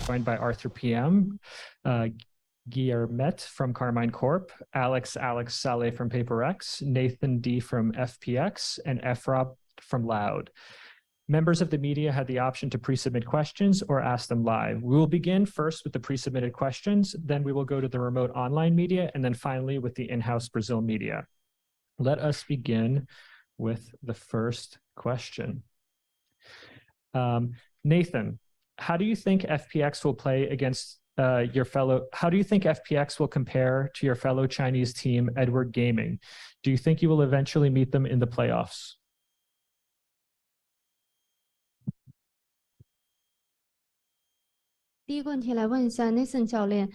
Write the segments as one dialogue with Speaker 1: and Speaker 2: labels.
Speaker 1: joined by Arthur PM, Guillermet from Carmine Corp, Alex Saleh from PaperX, Nathan D from FPX, and Efrop from Loud. Members of the media had the option to pre-submit questions or ask them live. We will begin first with the pre-submitted questions, then we will go to the remote online media, and then finally with the in-house Brazil media. Let us begin with the first question. Nathan, how do you think FPX will play against how do you think FPX will compare to your fellow Chinese team, Edward Gaming? Do you think you will eventually meet them in the playoffs?
Speaker 2: 第一个问题来问一下 Nathan 教练，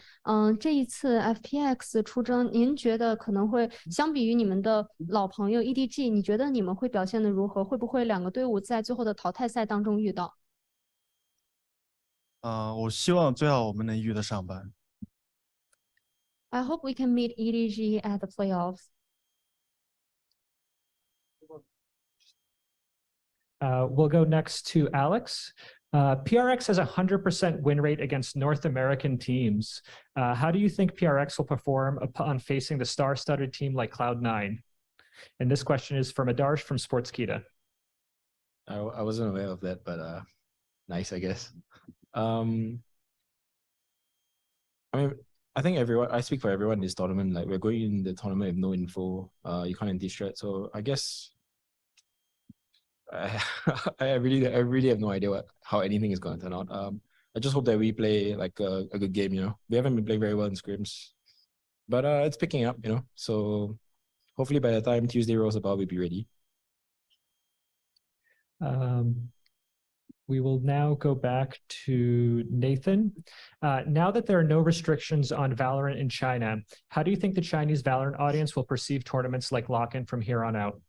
Speaker 2: 这一次 FPX 出征，您觉得可能会相比于你们的老朋友 EDG， 你觉得你们会表现得如何？会不会两个队伍在最后的淘汰赛当中遇到？
Speaker 3: 我希望最好我们能遇得上吧。
Speaker 2: I hope we can meet EDG at the playoffs.
Speaker 1: We'll go next to Alex. PRX has a 100% win rate against North American teams. How do you think PRX will perform upon facing the star-studded team like Cloud9? And this question is from Adarsh from Sportskeeda.
Speaker 4: I wasn't aware of that, but nice, I guess. I mean, I think I speak for everyone in this tournament. Like, we're going in the tournament with no info. You can't anti-strat. So I guess I really have no idea how anything is going to turn out. I just hope that we play like a good game, you know. We haven't been playing very well in scrims, but it's picking up, you know. So hopefully by the time Tuesday rolls about, we'll be ready.
Speaker 1: We will now go back to Nathan. Now that there are no restrictions on Valorant in China, how do you think the Chinese Valorant audience will perceive tournaments like Lock-in from here on out?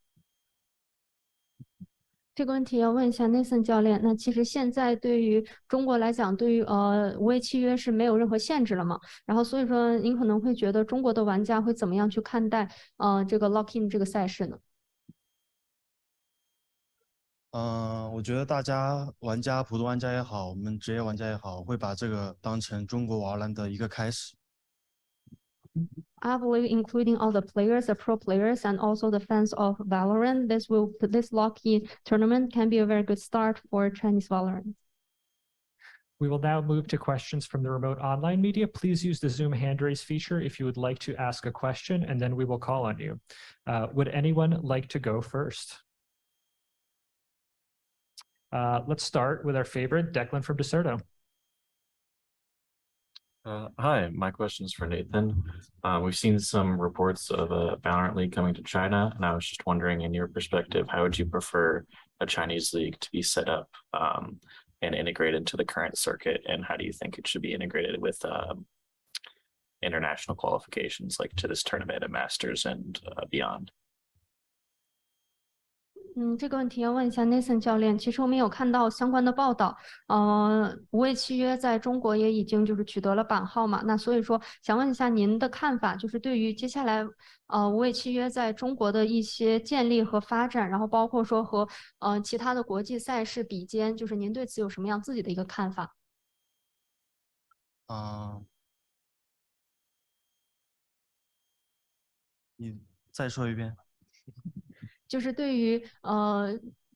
Speaker 2: 这个问题要问一下 Nathan 教练。那其实现在对于中国来讲，对于无畏契约是没有任何限制了嘛？然后所以说，您可能会觉得中国的玩家会怎么样去看待这个 Lock-in 这个赛事呢？
Speaker 3: 我觉得大家普通玩家也好，我们职业玩家也好，会把这个当成中国玩篮的一个开始。
Speaker 2: I believe, including all the players, the pro players, and also the fans of Valorant, this Lock-in tournament can be a very good start for Chinese Valorant.
Speaker 1: We will now move to questions from the remote online media. Please use the Zoom hand raise feature if you would like to ask a question, and then we will call on you. Would anyone like to go first? Let's start with our favorite, Declan from Deserto.
Speaker 5: Hi, my question is for Nathan. We've seen some reports of a Valorant League coming to China, and I was just wondering, in your perspective, how would you prefer a Chinese league to be set up and integrated to the current circuit, and how do you think it should be integrated with international qualifications, like to this tournament and Masters and beyond?
Speaker 2: 这个问题要问一下 Nathan 教练。其实我们有看到相关的报道，无畏契约在中国也已经就是取得了版号嘛。那所以说，想问一下您的看法，就是对于接下来无畏契约在中国的一些建立和发展，然后包括说和其他的国际赛事比肩，就是您对此有什么样自己的一个看法？
Speaker 3: 你再说一遍。
Speaker 2: 就是对于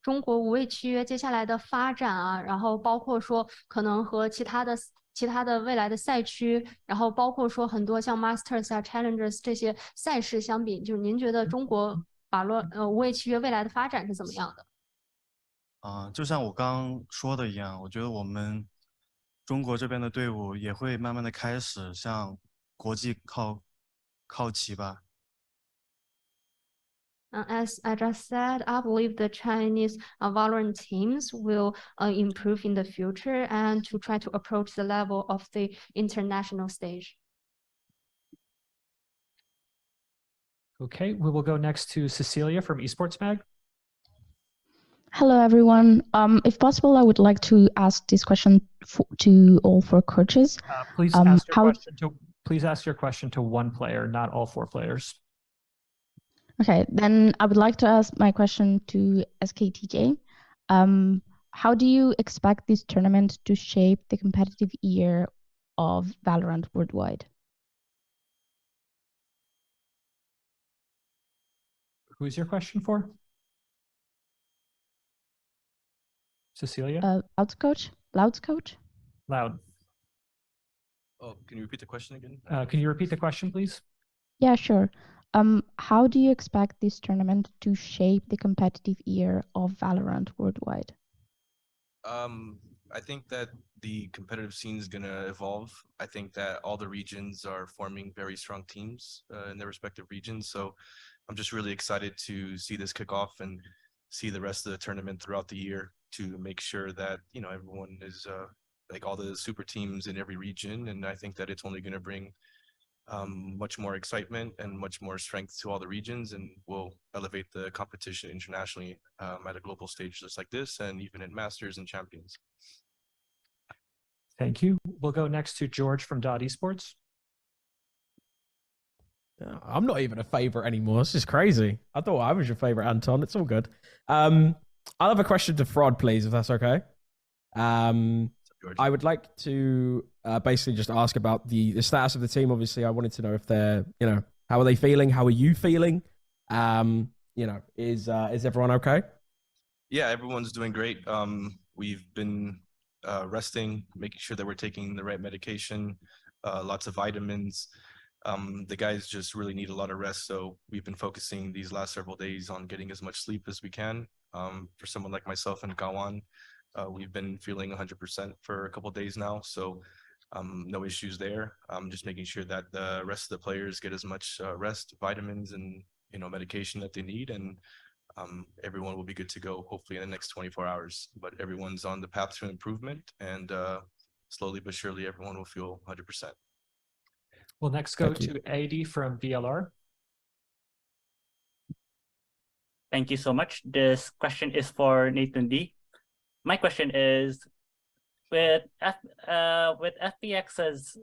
Speaker 2: 中国无畏契约接下来的发展啊，然后包括说可能和其他的未来的赛区，然后包括说很多像 Masters 啊、Challengers 这些赛事相比，就是您觉得中国无畏契约未来的发展是怎么样的？
Speaker 3: 就像我刚说的一样，我觉得我们中国这边的队伍也会慢慢的开始向国际靠齐吧。
Speaker 2: As I just said, I believe the Chinese Valorant teams will improve in the future and to try to approach the level of the international stage.
Speaker 1: Okay, we will go next to Cecilia from Esports Mag.
Speaker 6: Hello, everyone. If possible, I would like to ask this question to all four coaches.
Speaker 1: Please ask your question to one player, not all four players.
Speaker 6: Okay, then I would like to ask my question to SKTJ. how do you expect this tournament to shape the competitive year of Valorant worldwide?
Speaker 1: Who's your question for? Cecilia?
Speaker 6: Louds coach? Louds coach?
Speaker 1: Loud.
Speaker 3: Oh, can you repeat the question again?
Speaker 1: Can you repeat the question, please?
Speaker 6: Yeah, sure. How do you expect this tournament to shape the competitive year of Valorant worldwide?
Speaker 3: I think that the competitive scene is going to evolve. I think that all the regions are forming very strong teams in their respective regions. So I'm just really excited to see this kick off and see the rest of the tournament throughout the year to make sure that, you know, everyone is like all the super teams in every region. And I think that it's only going to bring much more excitement and much more strength to all the regions, and will elevate the competition internationally at a global stage just like this, and even in Masters and Champions.
Speaker 1: Thank you. We'll go next to George from Esports.
Speaker 7: I'm not even a favorite anymore. This is crazy. I thought I was your favorite, Anton. It's all good. I'll have a question to Frod, please, if that's okay. I would like to basically just ask about the status of the team. Obviously, I wanted to know if they're, you know, how are they feeling? How are you feeling? You know, is everyone okay?
Speaker 3: Yeah, everyone's doing great. We've been resting, making sure that we're taking the right medication, lots of vitamins. The guys just really need a lot of rest, so we've been focusing these last several days on getting as much sleep as we can. For someone like myself and Gawan, we've been feeling 100% for a couple of days now, so no issues there. Just making sure that the rest of the players get as much rest, vitamins, and, you know, medication that they need, and everyone will be good to go hopefully in the next 24 hours. But everyone's on the path to improvement, and slowly but surely everyone will feel 100%.
Speaker 1: We'll next go to AD from VLR.
Speaker 8: Thank you so much. This question is for Nathan D. My question is, with FPX's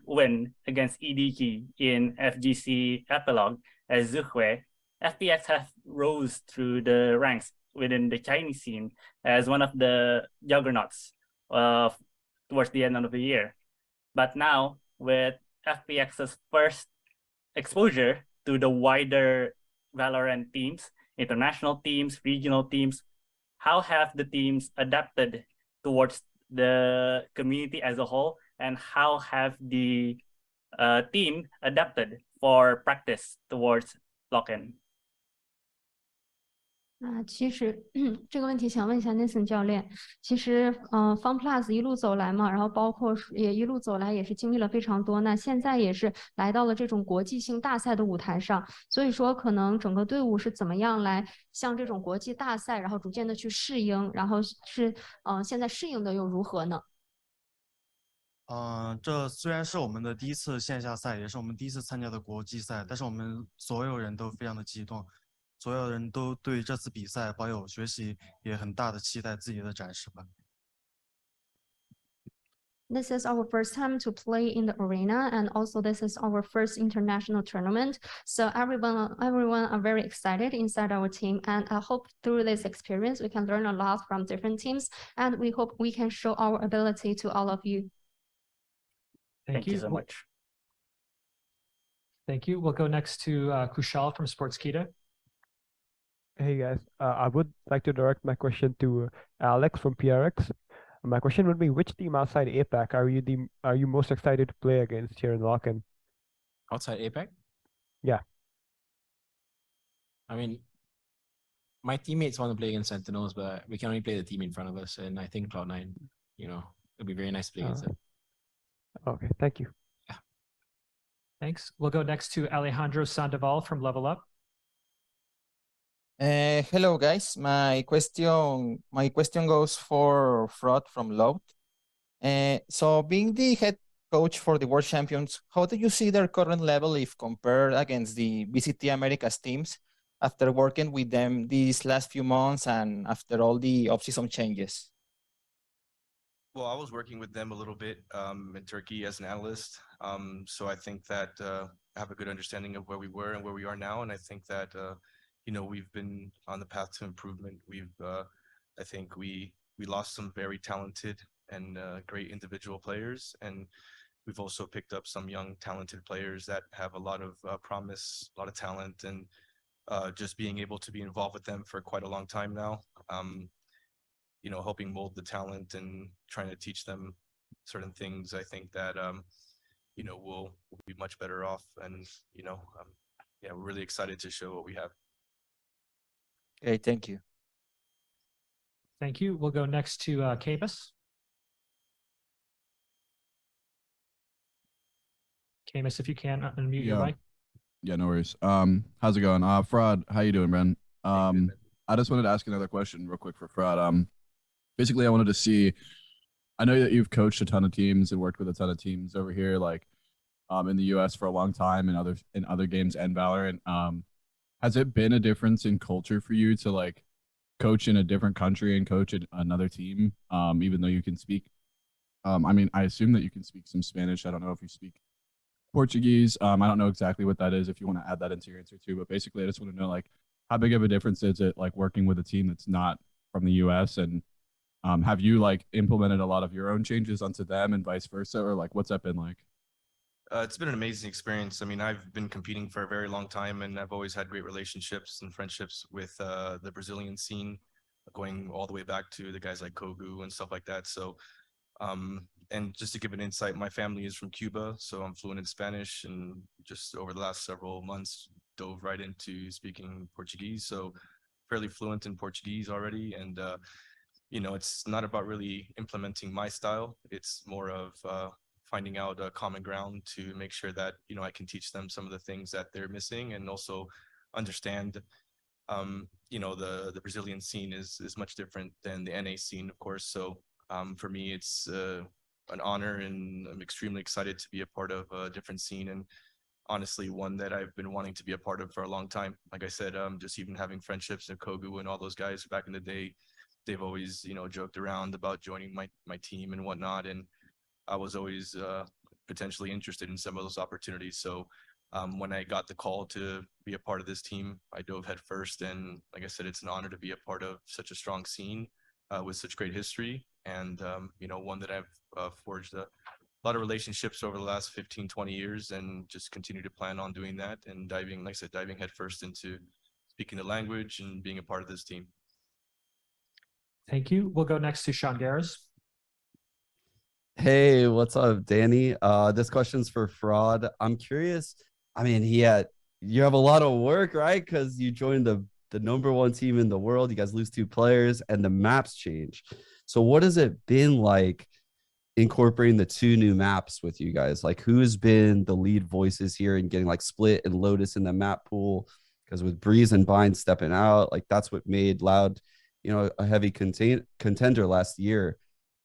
Speaker 8: win against EDG in FGC Epilogue as Zuhue, FPX has rose through the ranks within the Chinese scene as one of the juggernauts towards the end of the year. But now, with FPX's first exposure to the wider Valorant teams, international teams, regional teams, how have the teams adapted towards the community as a whole, and how have the team adapted for practice towards lock-in?
Speaker 2: 其实这个问题想问一下 Nathan 教练，其实FunPlus 一路走来嘛，然后包括也一路走来也是经历了非常多，那现在也是来到了这种国际性大赛的舞台上，所以说可能整个队伍是怎么样来向这种国际大赛，然后逐渐的去适应，然后是现在适应的又如何呢？
Speaker 3: 这虽然是我们的第一次线下赛，也是我们第一次参加的国际赛，但是我们所有人都非常的激动，所有人都对这次比赛抱有学习也很大的期待自己的展示吧。
Speaker 2: This is our first time to play in the arena, and also this is our first international tournament. So everyone are very excited inside our team, and I hope through this experience we can learn a lot from different teams, and we hope we can show our ability to all of you.
Speaker 8: Thank you so much.
Speaker 1: Thank you. We'll go next to Kushal from Sportskeeda.
Speaker 9: Hey guys, I would like to direct my question to Alex from PRX. My question would be, which team outside APAC are you most excited to play against here in lock-in?
Speaker 4: Outside APAC?
Speaker 9: Yeah.
Speaker 4: I mean, my teammates want to play against Sentinels, but we can only play the team in front of us, and I think Cloud9, you know, it'd be very nice to play against them.
Speaker 9: Okay, thank you.
Speaker 4: Yeah.
Speaker 1: Thanks. We'll go next to Alejandro Sandoval from Level Up.
Speaker 10: Hello guys, my question goes for Frod from Loud. So being the head coach for the World Champions, how do you see their current level if compared against the VCT Americas teams after working with them these last few months and after all the off-season changes?
Speaker 3: Well, I was working with them a little bit in Turkey as an analyst, so I think that I have a good understanding of where we were and where we are now, and I think that you know, we've been on the path to improvement. I think we we lost some very talented and great individual players, and we've also picked up some young talented players that have a lot of promise, a lot of talent, and just being able to be involved with them for quite a long time now, helping mold the talent and trying to teach them certain things. I think that we'll be much better off, and we're really excited to show what we have.
Speaker 10: Okay, thank you.
Speaker 1: Thank you. We'll go next to Camus. Camus, if you can unmute your mic.
Speaker 11: Yeah, no worries. How's it going? Fraud, how you doing, Bren? I just wanted to ask another question real quick for Fraud. Basically, I wanted to see, I know that you've coached a ton of teams and worked with a ton of teams over here, like in the US for a long time and in other games and Valorant. Has it been a difference in culture for you to like coach in a different country and coach another team, even though you can speak? I mean, I assume that you can speak some Spanish. I don't know if you speak Portuguese. I don't know exactly what that is, if you want to add that into your answer too, but basically I just want to know, like, how big of a difference is it like working with a team that's not from the US, and have you like implemented a lot of your own changes onto them and vice versa, or like what's that been like?
Speaker 3: It's been an amazing experience. I mean, I've been competing for a very long time, and I've always had great relationships and friendships with the Brazilian scene, going all the way back to the guys like Kogu and stuff like that. So and just to give an insight, my family is from Cuba, so I'm fluent in Spanish, and just over the last several months dove right into speaking Portuguese, so fairly fluent in Portuguese already. And it's not about really implementing my style, it's more of finding out a common ground to make sure that I can teach them some of the things that they're missing, and also understand the Brazilian scene is much different than the NA scene, of course. So for me, it's an honor, and I'm extremely excited to be a part of a different scene, and honestly one that I've been wanting to be a part of for a long time. Like I said, just even having friendships with Kogu and all those guys back in the day, they've always joked around about joining my team and whatnot, and I was always potentially interested in some of those opportunities. So when I got the call to be a part of this team, I dove head first, and like I said, it's an honor to be a part of such a strong scene with such great history, and one that I've forged a lot of relationships over the last 15-20 years, and just continue to plan on doing that and diving head first into speaking the language and being a part of this team.
Speaker 1: Thank you. We'll go next to Sean Garris.
Speaker 12: Hey, what's up, Danny? This question's for Fraud. I'm curious. I mean, you have a lot of work, right? Because you joined the #1 team in the world. You guys lose 2 players, and the maps change. So what has it been like incorporating the 2 new maps with you guys? Like, who's been the lead voices here and getting like Split and Lotus in the map pool? Because with Breeze and Bind stepping out, like that's what made Loud, a heavy contender last year.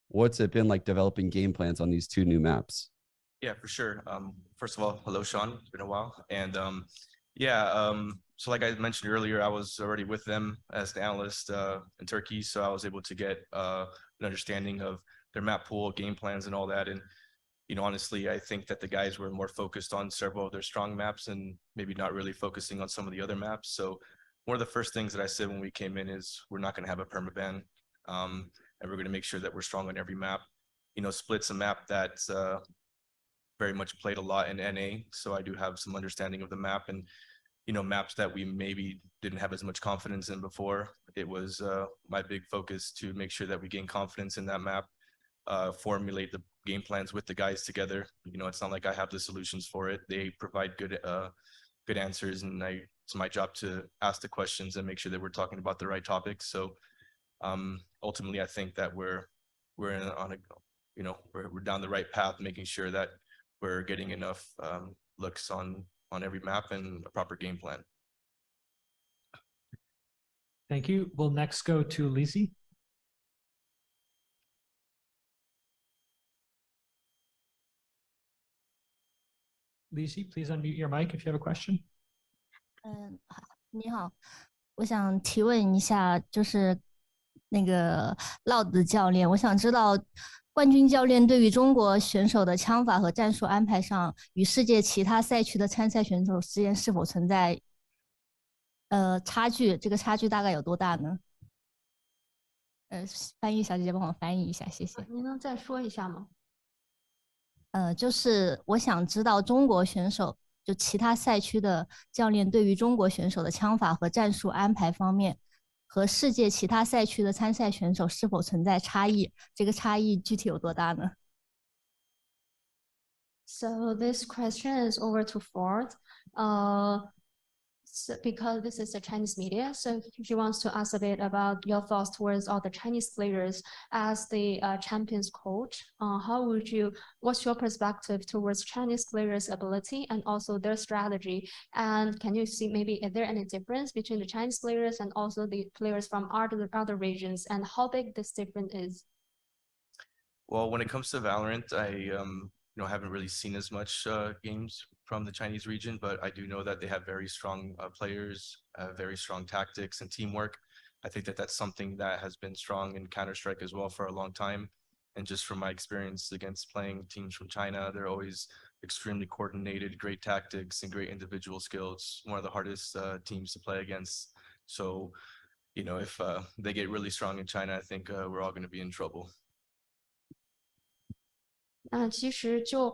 Speaker 12: What's it been like developing game plans on these 2 new maps?
Speaker 3: Yeah, for sure. First of all, hello, Sean. It's been a while. And so like I mentioned earlier, I was already with them as the analyst in Turkey, so I was able to get an understanding of their map pool, game plans, and all that. And honestly, I think that the guys were more focused on several of their strong maps and maybe not really focusing on some of the other maps. So one of the first things that I said when we came in is we're not going to have a permaban, and we're going to make sure that we're strong on every map. Split's a map that's very much played a lot in NA, so I do have some understanding of the map, and maps that we maybe didn't have as much confidence in before. It was my big focus to make sure that we gain confidence in that map, formulate the game plans with the guys together. It's not like I have the solutions for it. They provide good answers, and it's my job to ask the questions and make sure that we're talking about the right topics. So ultimately, I think that we're down the right path, making sure that we're getting enough looks on every map and a proper game plan.
Speaker 1: Thank you. We'll next go to Lizzie. Lizzie, please unmute your mic if you have a question.
Speaker 13: 你好，我想提问一下，就是那个 Loud 的教练，我想知道冠军教练对于中国选手的枪法和战术安排上，与世界其他赛区的参赛选手之间是否存在差距？这个差距大概有多大呢？翻译小姐姐帮我翻译一下，谢谢。
Speaker 2: 您能再说一下吗？
Speaker 13: 就是我想知道中国选手就其他赛区的教练对于中国选手的枪法和战术安排方面，和世界其他赛区的参赛选手是否存在差异？这个差异具体有多大呢？
Speaker 2: So this question is over to Ford. So because this is the Chinese media, so she wants to ask a bit about your thoughts towards all the Chinese players as the champions coach. What's your perspective towards Chinese players' ability and also their strategy? And can you see maybe is there any difference between the Chinese players and also the players from other regions, and how big this difference is?
Speaker 3: Well, when it comes to Valorant, I haven't really seen as much games from the Chinese region, but I do know that they have very strong players, very strong tactics and teamwork. I think that that's something that has been strong in Counter-Strike as well for a long time. And just from my experience against playing teams from China, they're always extremely coordinated, great tactics and great individual skills. One of the hardest teams to play against. So, if they get really strong in China, I think we're all going to be in trouble.
Speaker 2: 那其实就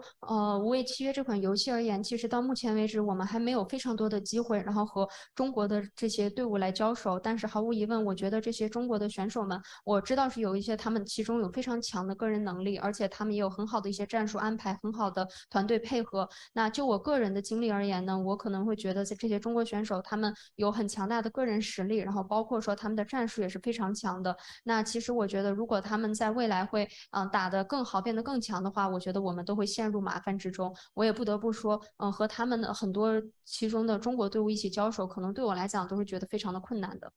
Speaker 2: 无畏契约这款游戏而言，其实到目前为止，我们还没有非常多的机会，然后和中国的这些队伍来交手。但是毫无疑问，我觉得这些中国的选手们，我知道是有一些他们其中有非常强的个人能力，而且他们也有很好的一些战术安排，很好的团队配合。那就我个人的经历而言呢，我可能会觉得这些中国选手他们有很强大的个人实力，然后包括说他们的战术也是非常强的。那其实我觉得，如果他们在未来会打得更好，变得更强的话，我觉得我们都会陷入麻烦之中。我也不得不说，和他们的很多其中的中国队伍一起交手，可能对我来讲都是觉得非常的困难的。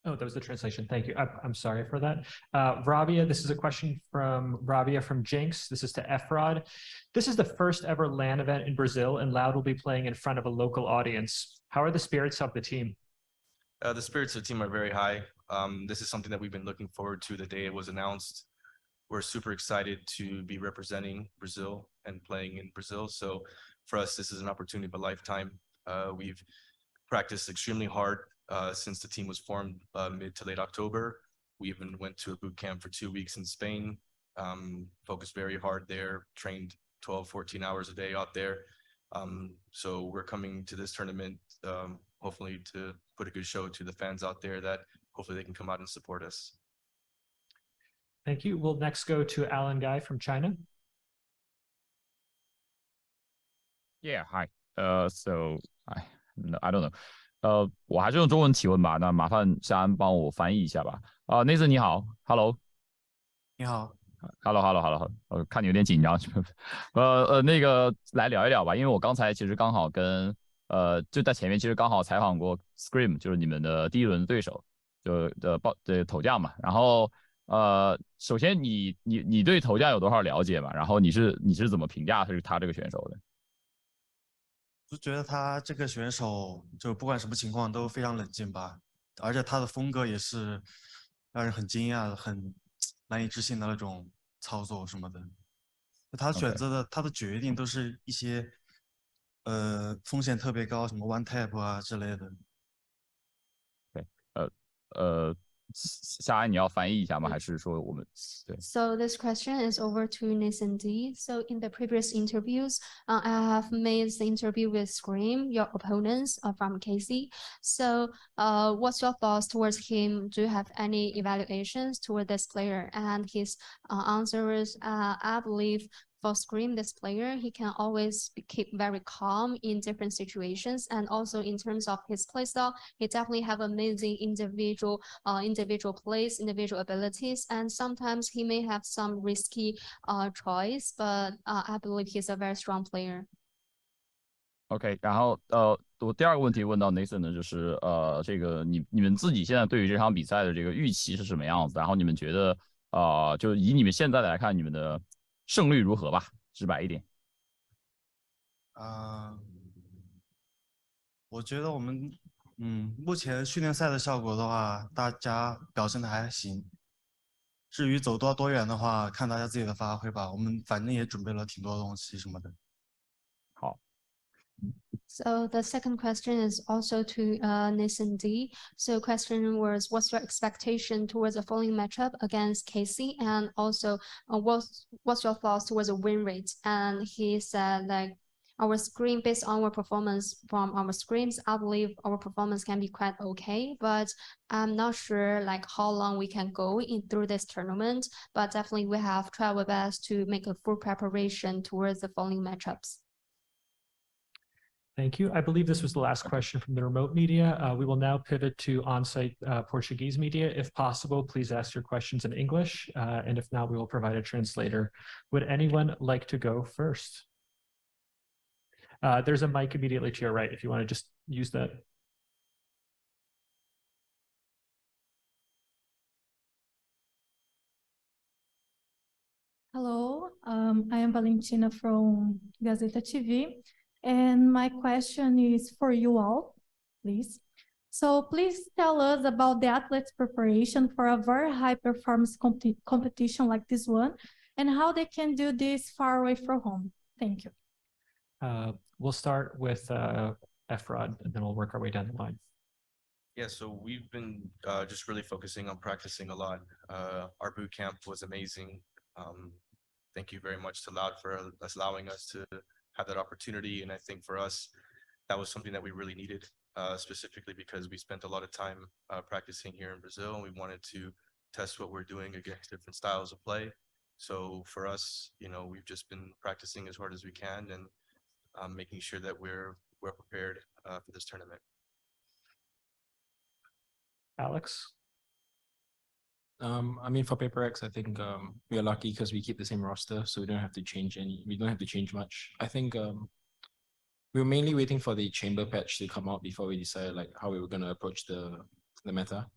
Speaker 1: Oh, that was the translation. Thank you. I'm sorry for that. Rabia, this is a question from Rabia from Jinx. This is to Efrod. This is the first ever LAN event in Brazil, and Loud will be playing in front of a local audience. How are the spirits of the team?
Speaker 3: The spirits of the team are very high. This is something that we've been looking forward to the day it was announced. We're super excited to be representing Brazil and playing in Brazil. So for us, this is an opportunity of a lifetime. We've practiced extremely hard since the team was formed mid to late October. We even went to a boot camp for 2 weeks in Spain, focused very hard there, trained 12, 14 hours a day out there. So we're coming to this tournament, hopefully to put a good show to the fans out there that hopefully they can come out and support us.
Speaker 1: Thank you. We'll next go to Alan Guy from China.
Speaker 14: Yeah, hi. So I don't know. 我还是用中文提问吧，那麻烦夏安帮我翻译一下吧。内森你好 ，Hello，
Speaker 15: 你好
Speaker 14: ，Hello，看你有点紧张，那个来聊一聊吧，因为我刚才其实刚好跟就在前面其实刚好采访过 Scream， 就是你们的第一轮对手，就的头将嘛。然后首先你对头将有多少了解嘛？然后你是怎么评价他这个选手的？
Speaker 15: 就觉得他这个选手就不管什么情况都非常冷静吧，而且他的风格也是让人很惊讶的，很难以置信的那种操作什么的。他选择的他的决定都是一些风险特别高，什么 one tap 啊之类的。
Speaker 14: 对，夏安你要翻译一下吗？还是说我们对
Speaker 2: So this question is over to Nathan D. So in the previous interviews, I have made the interview with Scream, your opponents from KC. So what's your thoughts towards him? Do you have any evaluations toward this player? And his answer is, I believe for Scream, this player, he can always keep very calm in different situations. And also in terms of his playstyle, he definitely have amazing individual plays, individual abilities. And sometimes he may have some risky choice, but I believe he's a very strong player.
Speaker 14: OK， 然后我第二个问题问到 Nathan 呢，就是这个你们自己现在对于这场比赛的这个预期是什么样子？然后你们觉得就以你们现在来看，你们的胜率如何吧？直白一点。
Speaker 15: 我觉得我们目前训练赛的效果的话，大家表现的还行。至于走多远的话，看大家自己的发挥吧。我们反正也准备了挺多东西什么的。
Speaker 14: 好，
Speaker 2: So the second question is also to Nathan D. So question was, what's your expectation towards the following matchup against Casey? And also, what's your thoughts towards the win rate? And he said, like, our screen, based on our performance from our screens, I believe our performance can be quite okay, but I'm not sure like how long we can go through this tournament, but definitely we have tried our best to make a full preparation towards the following matchups.
Speaker 1: Thank you. I believe this was the last question from the remote media. We will now pivot to on-site Portuguese media. If possible, please ask your questions in English, and if not, we will provide a translator. Would anyone like to go first? There's a mic immediately to your right if you want to just use that.
Speaker 16: Hello, I am Valentina from Gazeta TV, and my question is for you all, please. So please tell us about the athletes' preparation for a very high performance competition like this one, and how they can do this far away from home. Thank you.
Speaker 1: We'll start with Efrod, and then we'll work our way down the line.
Speaker 3: Yeah, so we've been just really focusing on practicing a lot. Our boot camp was amazing. Thank you very much to Loud for allowing us to have that opportunity. And I think for us, that was something that we really needed, specifically because we spent a lot of time practicing here in Brazil, and we wanted to test what we're doing against different styles of play. So for us, you know, we've just been practicing as hard as we can and making sure that we're prepared for this tournament.
Speaker 1: Alex?
Speaker 4: I mean, for Paper X, I think we are lucky because we keep the same roster, so we don't have to change much. I think we were mainly waiting for the chamber patch to come out before we decided like how we were going to approach the meta.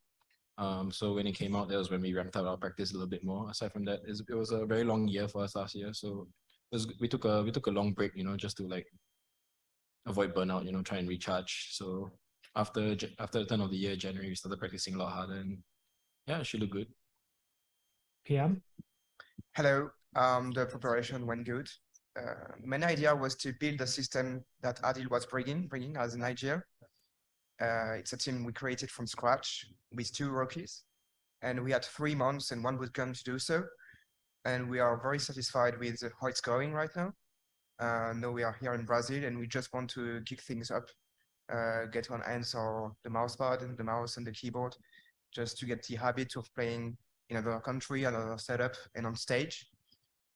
Speaker 4: So when it came out, that was when we ramped up our practice a little bit more. Aside from that, it was a very long year for us last year, so we took a long break, you know, just to like avoid burnout, you know, try and recharge. So after the turn of the year, January, we started practicing a lot harder, and yeah, it should look good.
Speaker 1: PM?
Speaker 17: Hello, the preparation went good. Main idea was to build a system that Adil was bringing as an idea. It's a team we created from scratch with 2 rookies, and we had 3 months and 1 bootcamp to do so. And we are very satisfied with how it's going right now. Now we are here in Brazil, and we just want to kick things up, get on hands or the mouse pad and the mouse and the keyboard, just to get the habit of playing in another country, another setup, and on stage.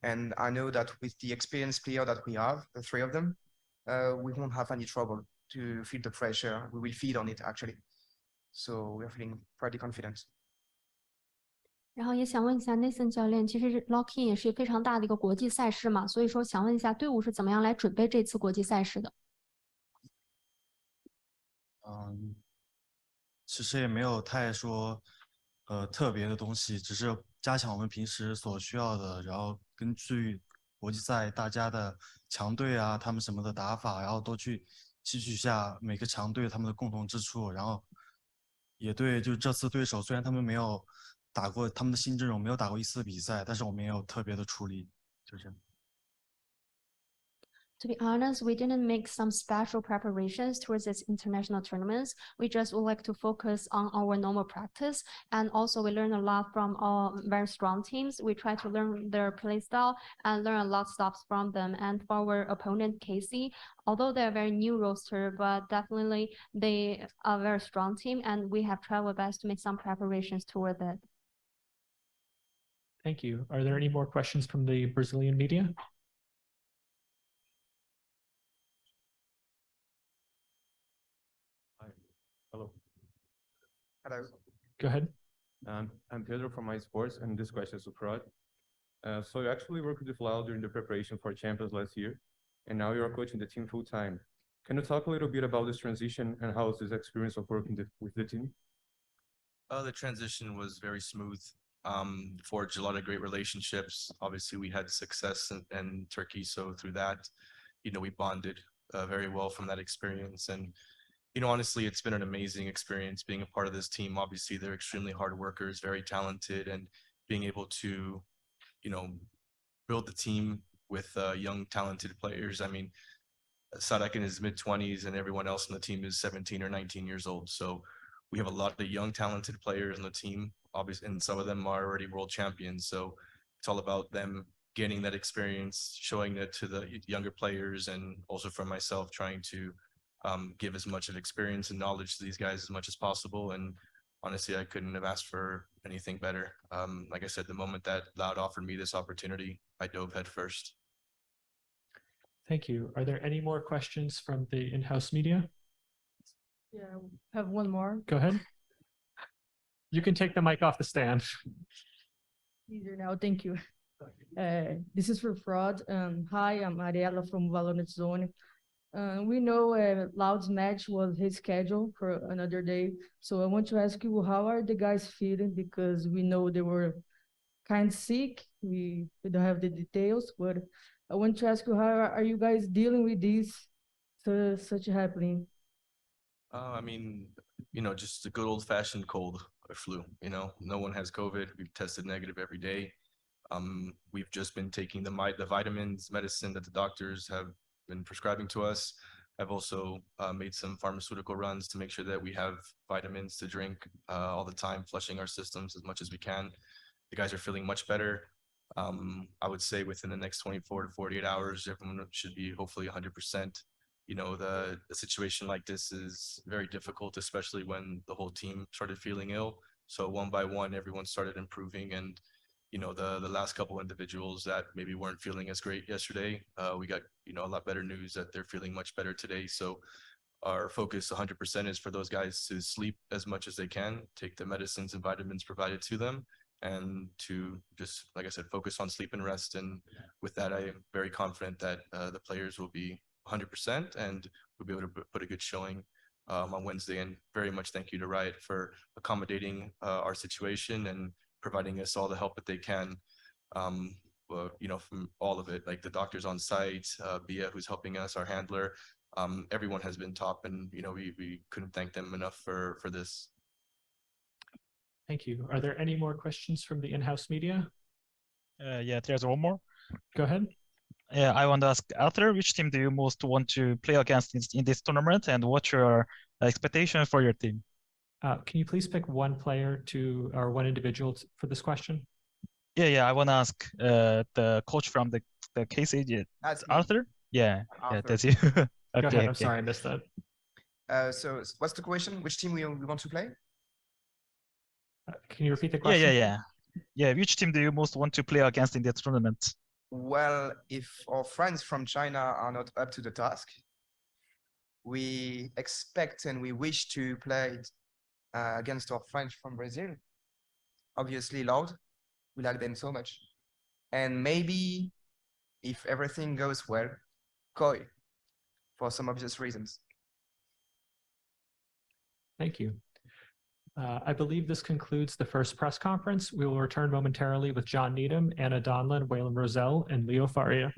Speaker 17: And I know that with the experienced player that we have, the 3 of them, we won't have any trouble to feel the pressure. We will feed on it actually. So we're feeling pretty confident.
Speaker 2: 然后也想问一下 Nathan 教练，其实 Lock-in 也是非常大的一个国际赛事嘛，所以说想问一下队伍是怎么样来准备这次国际赛事的？
Speaker 15: 其实也没有太说特别的东西，只是加强我们平时所需要的，然后根据国际赛大家的强队啊，他们什么的打法，然后都去吸取一下每个强队他们的共同之处，然后也对，就这次对手虽然他们没有打过他们的新阵容，没有打过一次比赛，但是我们也有特别的处理，就这样。
Speaker 2: To be honest, we didn't make some special preparations towards this international tournaments. We just would like to focus on our normal practice. And also we learn a lot from our very strong teams. We try to learn their play style and learn a lot of stuff from them. And for our opponent, Casey, although they're a very new roster, but definitely they are a very strong team. And we have tried our best to make some preparations toward that.
Speaker 1: Thank you. Are there any more questions from the Brazilian media?
Speaker 18: Hello.
Speaker 17: Hello.
Speaker 1: Go ahead.
Speaker 18: I'm Pedro from iSports, and this question is to Prod. So you actually worked with Lau during the preparation for Champions last year, and now you're coaching the team full time. Can you talk a little bit about this transition and how is this experience of working with the team?
Speaker 3: The transition was very smooth. Forged a lot of great relationships. Obviously, we had success in Turkey, so through that, you know, we bonded very well from that experience. And you know, honestly, it's been an amazing experience being a part of this team. Obviously, they're extremely hard workers, very talented, and being able to, you know, build the team with young, talented players. I mean, Sadek in his mid-20s, and everyone else on the team is 17 or 19 years old. So we have a lot of young, talented players on the team, obviously, and some of them are already world champions. So it's all about them gaining that experience, showing it to the younger players, and also for myself, trying to give as much of experience and knowledge to these guys as much as possible. And honestly, I couldn't have asked for anything better. Like I said, the moment that Loud offered me this opportunity, I dove head first.
Speaker 1: Thank you. Are there any more questions from the in-house media?
Speaker 19: Yeah, I have one more.
Speaker 1: Go ahead. You can take the mic off the stand.
Speaker 19: Easier now, thank you. This is for Fraud. Hi, I'm Ariella from VALORANT Zone. We know Loud's match was his schedule for another day. So I want to ask you, how are the guys feeling? Because we know they were kind of sick. We don't have the details, but I want to ask you, how are you guys dealing with this such happening?
Speaker 3: I mean, just a good old-fashioned cold or flu. No one has COVID. We've tested negative every day. We've just been taking the vitamins, medicine that the doctors have been prescribing to us. I've also made some pharmaceutical runs to make sure that we have vitamins to drink all the time, flushing our systems as much as we can. The guys are feeling much better. I would say within the next 24 to 48 hours, everyone should be hopefully 100%. The situation like this is very difficult, especially when the whole team started feeling ill. So one by one, everyone started improving, and the last couple individuals that maybe weren't feeling as great yesterday, we got a lot better news that they're feeling much better today. So our focus 100% is for those guys to sleep as much as they can, take the medicines and vitamins provided to them, and to just, like I said, focus on sleep and rest. And with that, I am very confident that the players will be 100% and we'll be able to put a good showing on Wednesday. And very much thank you to Riot for accommodating our situation and providing us all the help that they can, from all of it, like the doctors on site, Bia, who's helping us, our handler. Everyone has been top, and we couldn't thank them enough for this.
Speaker 1: Thank you. Are there any more questions from the in-house media?
Speaker 20: Yeah, there's one more.
Speaker 1: Go ahead.
Speaker 20: Yeah, I want to ask Arthur, which team do you most want to play against in this tournament, and what's your expectation for your team?
Speaker 1: Can you please pick one player or one individual for this question?
Speaker 20: Yeah, I want to ask the coach from the KC.
Speaker 17: That's
Speaker 20: Arthur? Yeah,
Speaker 17: Arthur.
Speaker 20: yeah, that's you. Okay,
Speaker 1: Go ahead. I'm
Speaker 20: okay.
Speaker 1: sorry, I missed that.
Speaker 17: So what's the question? Which team we want to play?
Speaker 1: Can you repeat the question?
Speaker 20: Yeah, which team do you most want to play against in that tournament?
Speaker 17: Well, if our friends from China are not up to the task, we expect and we wish to play against our friends from Brazil. Obviously, Loud. We like them so much. And maybe, if everything goes well, Koi, for some obvious reasons.
Speaker 1: Thank you. I believe this concludes the first press conference. We will return momentarily with John Needham, Anna Donlan, Waylon Roselle, and Leo Faria.